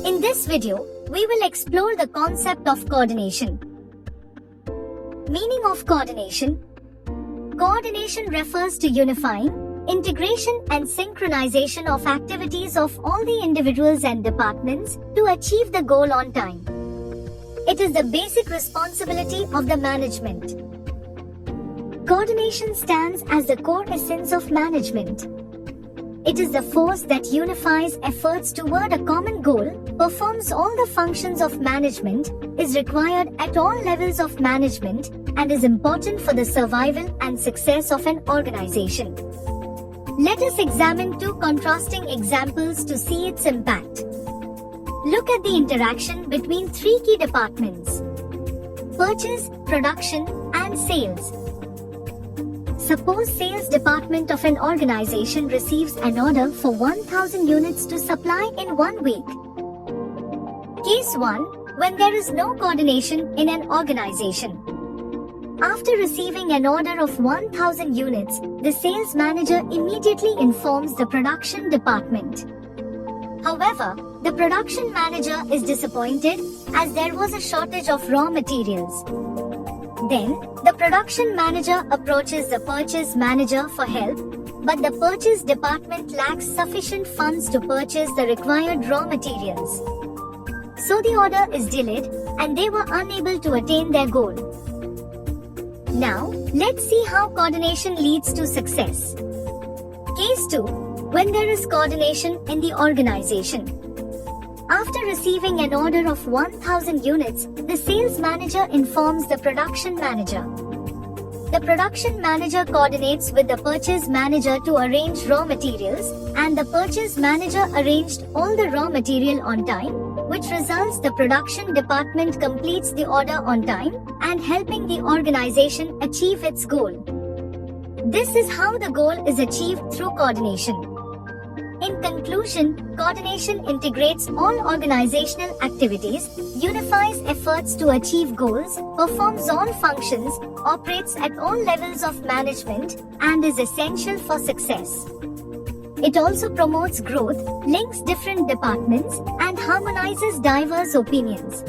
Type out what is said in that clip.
In this video, we will explore the concept of coordination. Meaning of coordination. Coordination refers to unifying, integration and synchronization of activities of all the individuals and departments to achieve the goal on time. It is the basic responsibility of the management. Coordination stands as the core essence of management. It is the force that unifies efforts toward a common goal, performs all the functions of management, is required at all levels of management, and is important for the survival and success of an organization. Let us examine two contrasting examples to see its impact. Look at the interaction between three key departments: purchase, production, and sales. Suppose sales department of an organization receives an order for 1000 units to supply in 1 week. Case 1. When there is no coordination in an organization. After receiving an order of 1000 units, the sales manager immediately informs the production department. However, the production manager is disappointed as there was a shortage of raw materials. Then, the production manager approaches the purchase manager for help, but the purchase department lacks sufficient funds to purchase the required raw materials. So the order is delayed, and they were unable to attain their goal. Now, let's see how coordination leads to success. Case 2. When there is coordination in the organization. After receiving an order of 1000 units, the sales manager informs the production manager. The production manager coordinates with the purchase manager to arrange raw materials, and the purchase manager arranged all the raw material on time, which results the production department completes the order on time and helping the organization achieve its goal. This is how the goal is achieved through coordination. In conclusion, coordination integrates all organizational activities, unifies efforts to achieve goals, performs all functions, operates at all levels of management, and is essential for success. It also promotes growth, links different departments, and harmonizes diverse opinions.